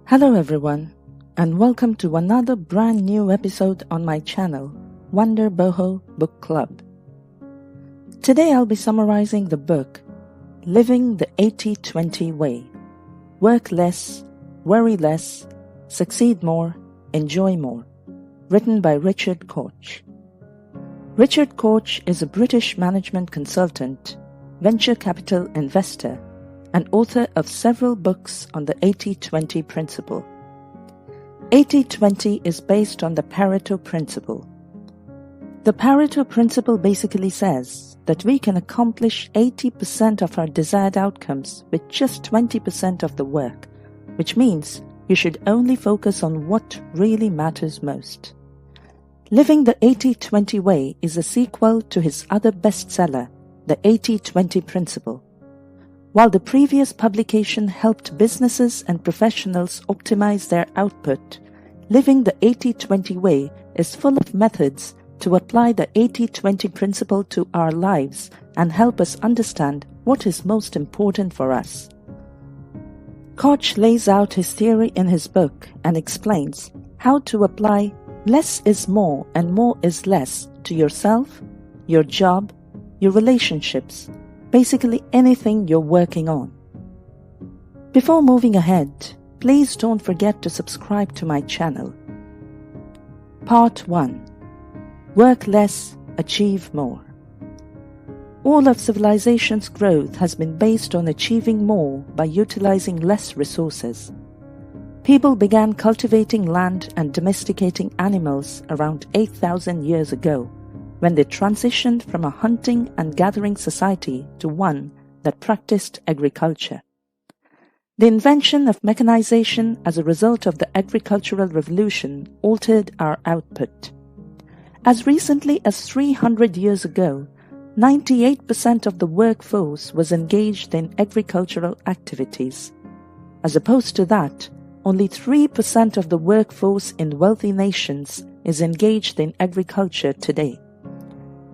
Hello everyone, and welcome to another brand new episode on my channel, Wonder Boho Book Club. Today I'll be summarizing the book, Living the 80-20 Way, Work Less, Worry Less, Succeed More, Enjoy More, written by Richard Koch. Richard Koch is a British management consultant, venture capital investor, and author of several books on the 80-20 principle. 80-20 is based on the Pareto principle. The Pareto principle basically says that we can accomplish 80% of our desired outcomes with just 20% of the work, which means you should only focus on what really matters most. Living the 80-20 Way is a sequel to his other bestseller, The 80-20 Principle. While the previous publication helped businesses and professionals optimize their output, Living the 80-20 Way is full of methods to apply the 80-20 principle to our lives and help us understand what is most important for us. Koch lays out his theory in his book and explains how to apply less is more and more is less to yourself, your job, your relationships, basically anything you're working on. Before moving ahead, please don't forget to subscribe to my channel. Part 1. Work less, achieve more. All of civilization's growth has been based on achieving more by utilizing less resources. People began cultivating land and domesticating animals around 8,000 years ago, when they transitioned from a hunting and gathering society to one that practiced agriculture. The invention of mechanization as a result of the agricultural revolution altered our output. As recently as 300 years ago, 98% of the workforce was engaged in agricultural activities. As opposed to that, only 3% of the workforce in wealthy nations is engaged in agriculture today.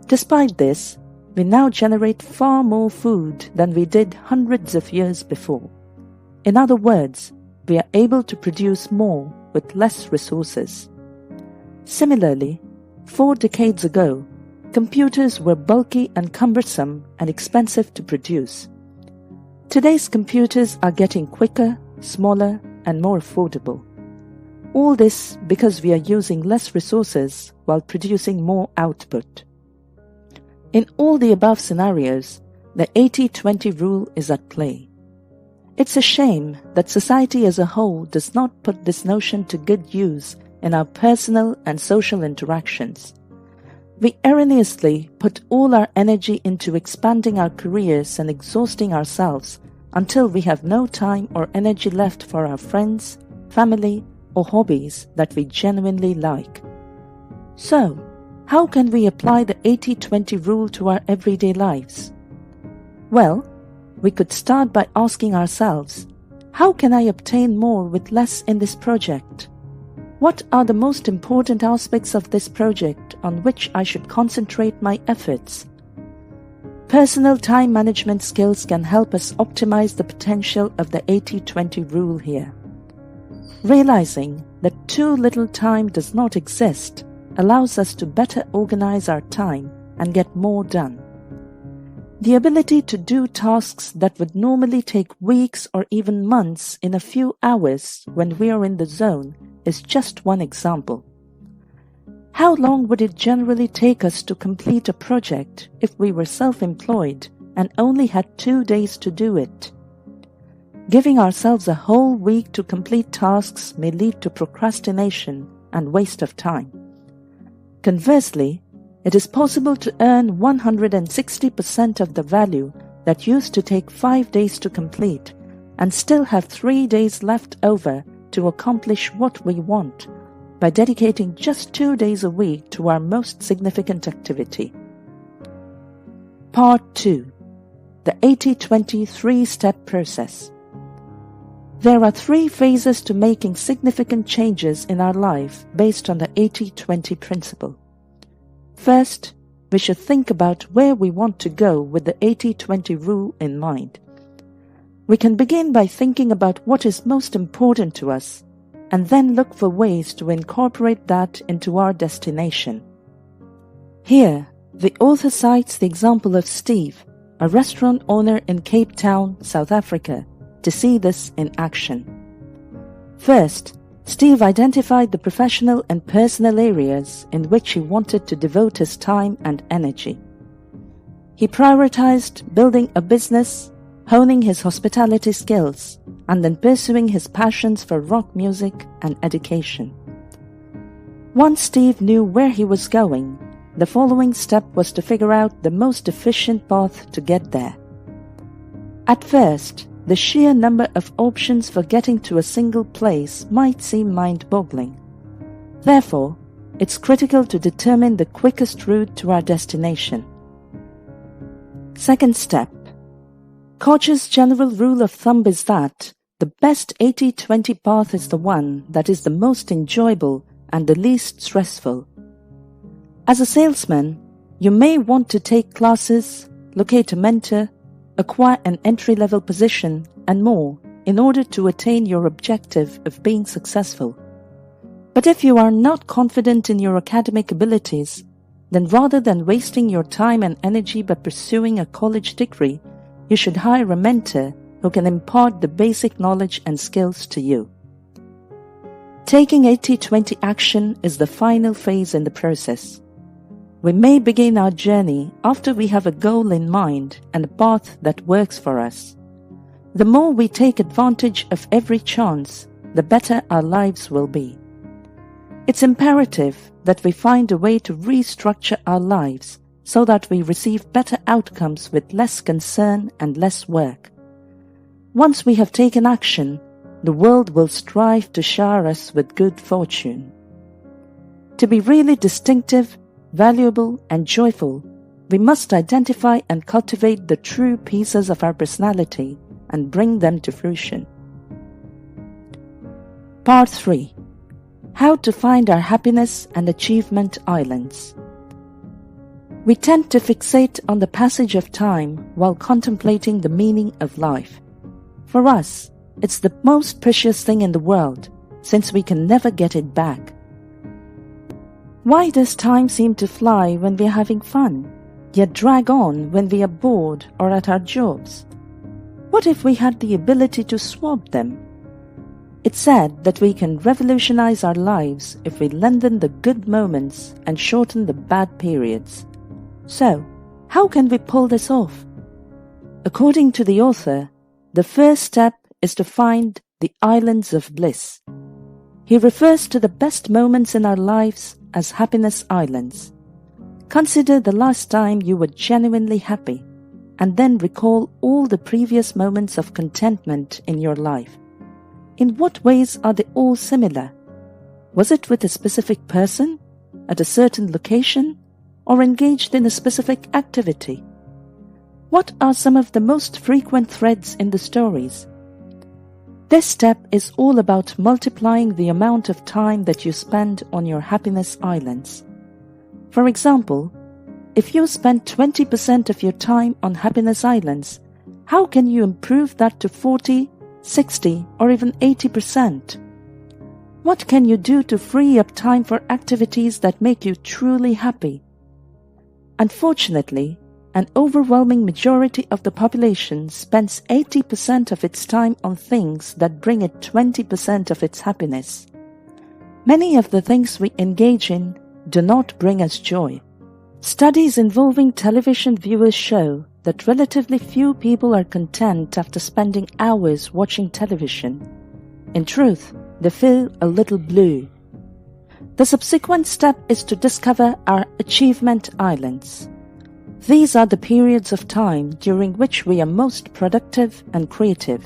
Despite this, we now generate far more food than we did hundreds of years before. In other words, we are able to produce more with less resources. Similarly, 4 decades ago, computers were bulky and cumbersome and expensive to produce. Today's computers are getting quicker, smaller, and more affordable. All this because we are using less resources while producing more output. In all the above scenarios, the 80-20 rule is at play. It's a shame that society as a whole does not put this notion to good use in our personal and social interactions. We erroneously put all our energy into expanding our careers and exhausting ourselves until we have no time or energy left for our friends, family, or hobbies that we genuinely like. So, how can we apply the 80-20 rule to our everyday lives? Well, we could start by asking ourselves, how can I obtain more with less in this project? What are the most important aspects of this project on which I should concentrate my efforts? Personal time management skills can help us optimize the potential of the 80-20 rule here. Realizing that too little time does not exist allows us to better organize our time and get more done. The ability to do tasks that would normally take weeks or even months in a few hours when we are in the zone is just one example. How long would it generally take us to complete a project if we were self-employed and only had 2 days to do it? Giving ourselves a whole week to complete tasks may lead to procrastination and waste of time. Conversely, it is possible to earn 160% of the value that used to take 5 days to complete and still have 3 days left over to accomplish what we want by dedicating just 2 days a week to our most significant activity. Part 2. The 80-20 3-step process. There are 3 phases to making significant changes in our life based on the 80-20 principle. First, we should think about where we want to go with the 80-20 rule in mind. We can begin by thinking about what is most important to us, and then look for ways to incorporate that into our destination. Here, the author cites the example of Steve, a restaurant owner in Cape Town, South Africa, to see this in action. First, Steve identified the professional and personal areas in which he wanted to devote his time and energy. He prioritized building a business, honing his hospitality skills, and then pursuing his passions for rock music and education. Once Steve knew where he was going, the following step was to figure out the most efficient path to get there. At first, the sheer number of options for getting to a single place might seem mind-boggling. Therefore, it's critical to determine the quickest route to our destination. Second step. Koch's general rule of thumb is that the best 80-20 path is the one that is the most enjoyable and the least stressful. As a salesman, you may want to take classes, locate a mentor, acquire an entry-level position, and more in order to attain your objective of being successful. But if you are not confident in your academic abilities, then rather than wasting your time and energy by pursuing a college degree, you should hire a mentor who can impart the basic knowledge and skills to you. Taking 80-20 action is the final phase in the process. We may begin our journey after we have a goal in mind and a path that works for us. The more we take advantage of every chance, the better our lives will be. It's imperative that we find a way to restructure our lives so that we receive better outcomes with less concern and less work. Once we have taken action, the world will strive to shower us with good fortune. To be really distinctive, valuable, and joyful, we must identify and cultivate the true pieces of our personality and bring them to fruition. Part 3. How to find our happiness and achievement islands. We tend to fixate on the passage of time while contemplating the meaning of life. For us, it's the most precious thing in the world, since we can never get it back. Why does time seem to fly when we are having fun, yet drag on when we are bored or at our jobs? What if we had the ability to swap them? It's said that we can revolutionize our lives if we lengthen the good moments and shorten the bad periods. So, how can we pull this off? According to the author, the first step is to find the islands of bliss. He refers to the best moments in our lives as happiness islands. Consider the last time you were genuinely happy, and then recall all the previous moments of contentment in your life. In what ways are they all similar? Was it with a specific person, at a certain location, or engaged in a specific activity? What are some of the most frequent threads in the stories? This step is all about multiplying the amount of time that you spend on your happiness islands. For example, if you spend 20% of your time on happiness islands, how can you improve that to 40, 60, or even 80%? What can you do to free up time for activities that make you truly happy? Unfortunately, an overwhelming majority of the population spends 80% of its time on things that bring it 20% of its happiness. Many of the things we engage in do not bring us joy. Studies involving television viewers show that relatively few people are content after spending hours watching television. In truth, they feel a little blue. The subsequent step is to discover our achievement islands. These are the periods of time during which we are most productive and creative.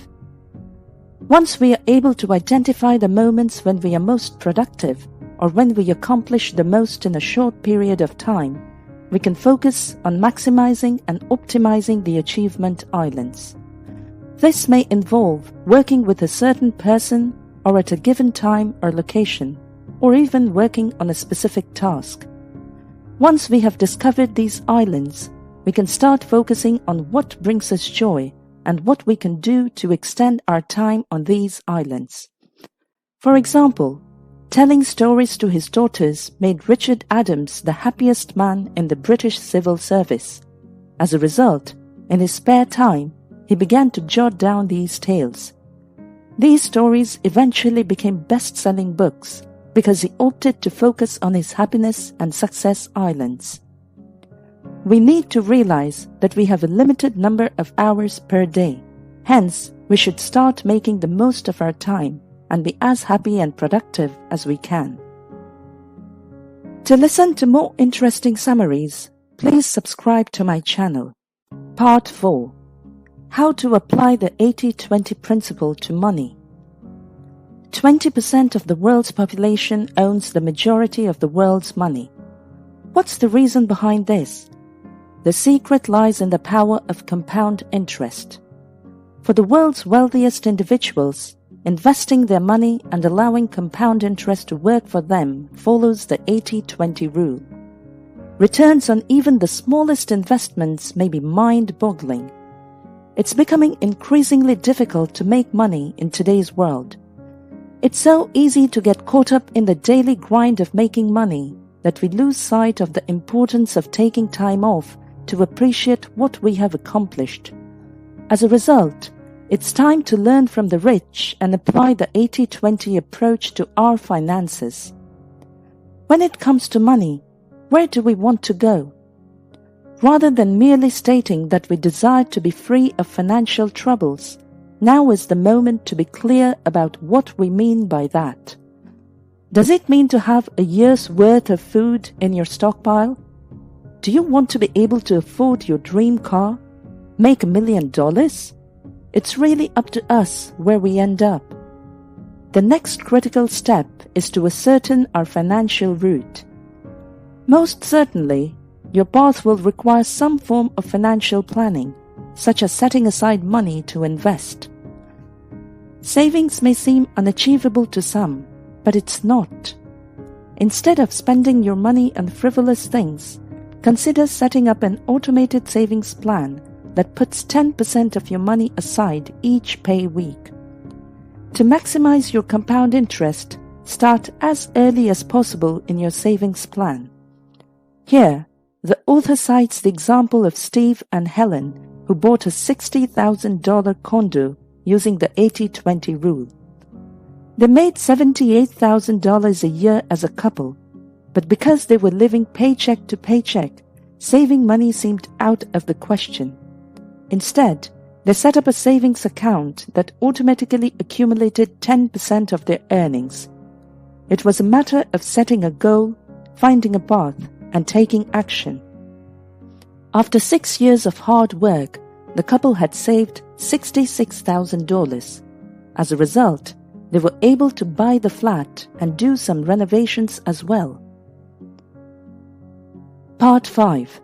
Once we are able to identify the moments when we are most productive, or when we accomplish the most in a short period of time, we can focus on maximizing and optimizing the achievement islands. This may involve working with a certain person or at a given time or location, or even working on a specific task. Once we have discovered these islands, we can start focusing on what brings us joy and what we can do to extend our time on these islands. For example, telling stories to his daughters made Richard Adams the happiest man in the British civil service. As a result, in his spare time, he began to jot down these tales. These stories eventually became best-selling books because he opted to focus on his happiness and success islands. We need to realize that we have a limited number of hours per day. Hence, we should start making the most of our time and be as happy and productive as we can. To listen to more interesting summaries, please subscribe to my channel. Part 4. How to apply the 80-20 principle to money. 20% of the world's population owns the majority of the world's money. What's the reason behind this? The secret lies in the power of compound interest. For the world's wealthiest individuals, investing their money and allowing compound interest to work for them follows the 80-20 rule. Returns on even the smallest investments may be mind-boggling. It's becoming increasingly difficult to make money in today's world. It's so easy to get caught up in the daily grind of making money that we lose sight of the importance of taking time off to appreciate what we have accomplished. As a result, it's time to learn from the rich and apply the 80-20 approach to our finances. When it comes to money, where do we want to go? Rather than merely stating that we desire to be free of financial troubles, now is the moment to be clear about what we mean by that. Does it mean to have a year's worth of food in your stockpile? Do you want to be able to afford your dream car? Make $1 million? It's really up to us where we end up. The next critical step is to ascertain our financial route. Most certainly, your path will require some form of financial planning, such as setting aside money to invest. Savings may seem unachievable to some, but it's not. Instead of spending your money on frivolous things, consider setting up an automated savings plan that puts 10% of your money aside each pay week. To maximize your compound interest, start as early as possible in your savings plan. Here, the author cites the example of Steve and Helen, who bought a $60,000 condo using the 80-20 rule. They made $78,000 a year as a couple, but because they were living paycheck to paycheck, saving money seemed out of the question. Instead, they set up a savings account that automatically accumulated 10% of their earnings. It was a matter of setting a goal, finding a path, and taking action. After 6 years of hard work, the couple had saved $66,000. As a result, they were able to buy the flat and do some renovations as well. Part 5.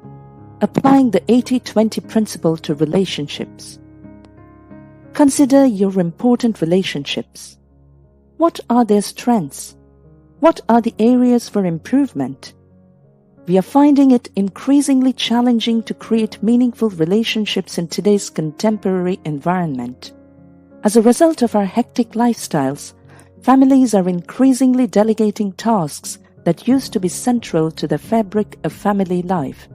Applying the 80-20 principle to relationships. Consider your important relationships. What are their strengths? What are the areas for improvement? We are finding it increasingly challenging to create meaningful relationships in today's contemporary environment. As a result of our hectic lifestyles, families are increasingly delegating tasks that used to be central to the fabric of family life.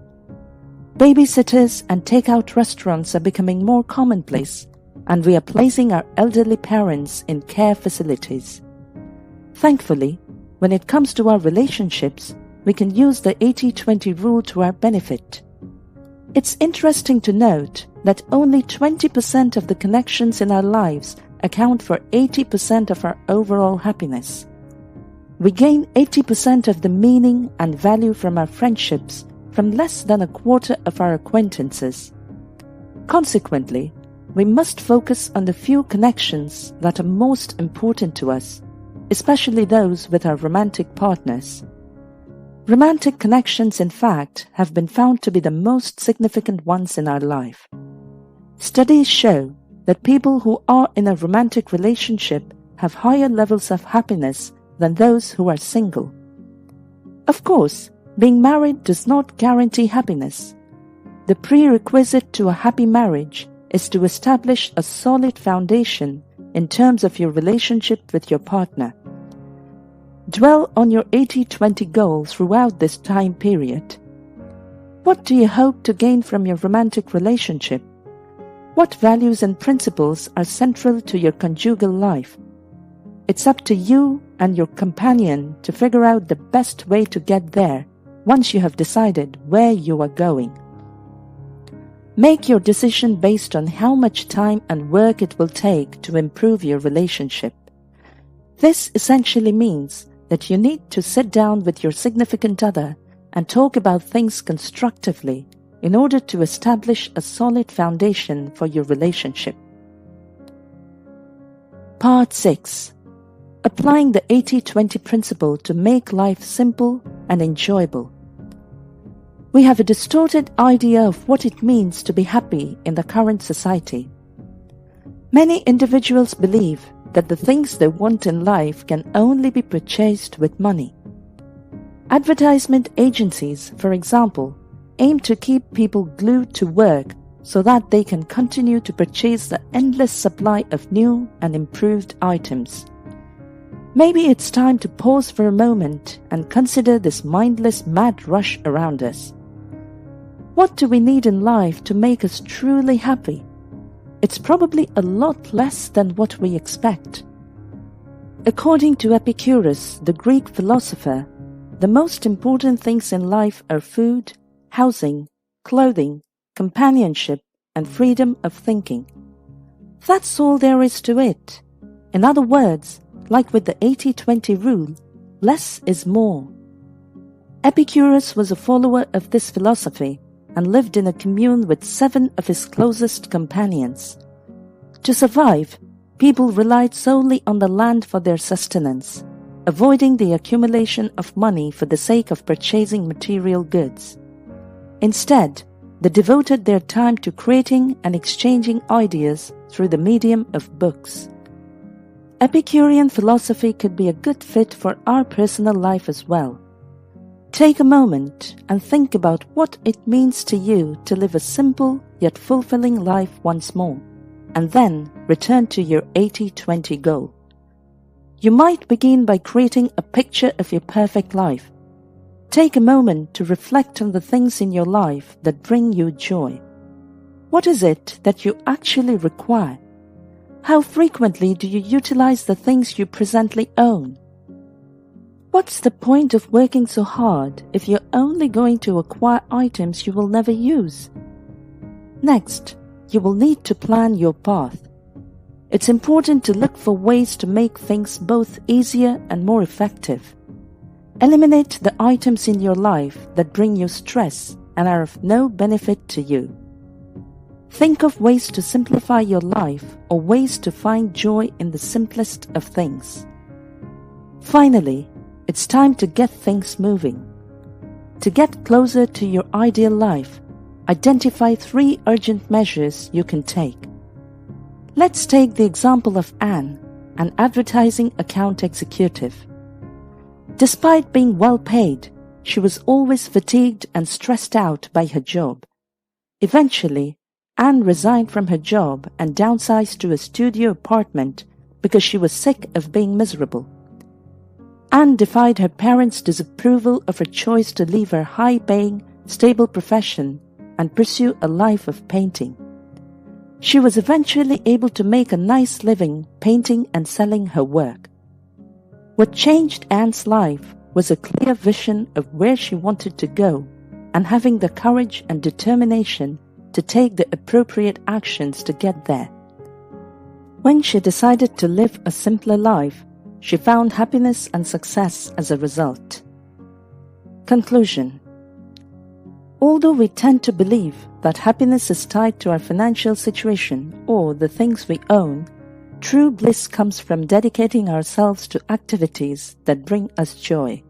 Babysitters and take-out restaurants are becoming more commonplace, and we are placing our elderly parents in care facilities. Thankfully, when it comes to our relationships, we can use the 80-20 rule to our benefit. It's interesting to note that only 20% of the connections in our lives account for 80% of our overall happiness. We gain 80% of the meaning and value from our friendships from less than a quarter of our acquaintances. Consequently, we must focus on the few connections that are most important to us, especially those with our romantic partners. Romantic connections, in fact, have been found to be the most significant ones in our life. Studies show that people who are in a romantic relationship have higher levels of happiness than those who are single. Of course, being married does not guarantee happiness. The prerequisite to a happy marriage is to establish a solid foundation in terms of your relationship with your partner. Dwell on your 80-20 goal throughout this time period. What do you hope to gain from your romantic relationship? What values and principles are central to your conjugal life? It's up to you and your companion to figure out the best way to get there once you have decided where you are going. Make your decision based on how much time and work it will take to improve your relationship. This essentially means that you need to sit down with your significant other and talk about things constructively in order to establish a solid foundation for your relationship. Part 6. Applying the 80-20 principle to make life simple and enjoyable. We have a distorted idea of what it means to be happy in the current society. Many individuals believe that the things they want in life can only be purchased with money. Advertisement agencies, for example, aim to keep people glued to work so that they can continue to purchase the endless supply of new and improved items. Maybe it's time to pause for a moment and consider this mindless mad rush around us. What do we need in life to make us truly happy? It's probably a lot less than what we expect. According to Epicurus, the Greek philosopher, the most important things in life are food, housing, clothing, companionship, and freedom of thinking. That's all there is to it. In other words, like with the 80-20 rule, less is more. Epicurus was a follower of this philosophy and lived in a commune with 7 of his closest companions. To survive, people relied solely on the land for their sustenance, avoiding the accumulation of money for the sake of purchasing material goods. Instead, they devoted their time to creating and exchanging ideas through the medium of books. Epicurean philosophy could be a good fit for our personal life as well. Take a moment and think about what it means to you to live a simple yet fulfilling life once more, and then return to your 80-20 goal. You might begin by creating a picture of your perfect life. Take a moment to reflect on the things in your life that bring you joy. What is it that you actually require? How frequently do you utilize the things you presently own? What's the point of working so hard if you're only going to acquire items you will never use? Next, you will need to plan your path. It's important to look for ways to make things both easier and more effective. Eliminate the items in your life that bring you stress and are of no benefit to you. Think of ways to simplify your life or ways to find joy in the simplest of things. Finally, it's time to get things moving. To get closer to your ideal life, identify 3 urgent measures you can take. Let's take the example of Anne, an advertising account executive. Despite being well paid, she was always fatigued and stressed out by her job. Eventually, Anne resigned from her job and downsized to a studio apartment because she was sick of being miserable. Anne defied her parents' disapproval of her choice to leave her high-paying, stable profession and pursue a life of painting. She was eventually able to make a nice living painting and selling her work. What changed Anne's life was a clear vision of where she wanted to go and having the courage and determination to take the appropriate actions to get there. When she decided to live a simpler life, she found happiness and success as a result. Conclusion. Although we tend to believe that happiness is tied to our financial situation or the things we own, true bliss comes from dedicating ourselves to activities that bring us joy.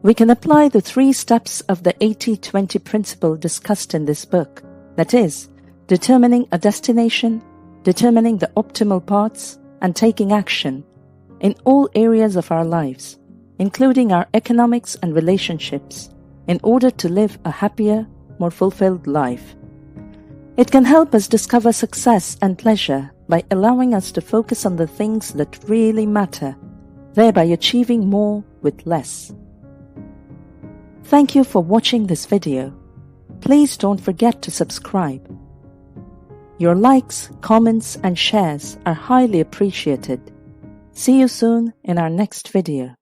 We can apply the 3 steps of the 80-20 principle discussed in this book, that is, determining a destination, determining the optimal paths, and taking action in all areas of our lives, including our economics and relationships, in order to live a happier, more fulfilled life. It can help us discover success and pleasure by allowing us to focus on the things that really matter, thereby achieving more with less. Thank you for watching this video. Please don't forget to subscribe. Your likes, comments, and shares are highly appreciated. See you soon in our next video.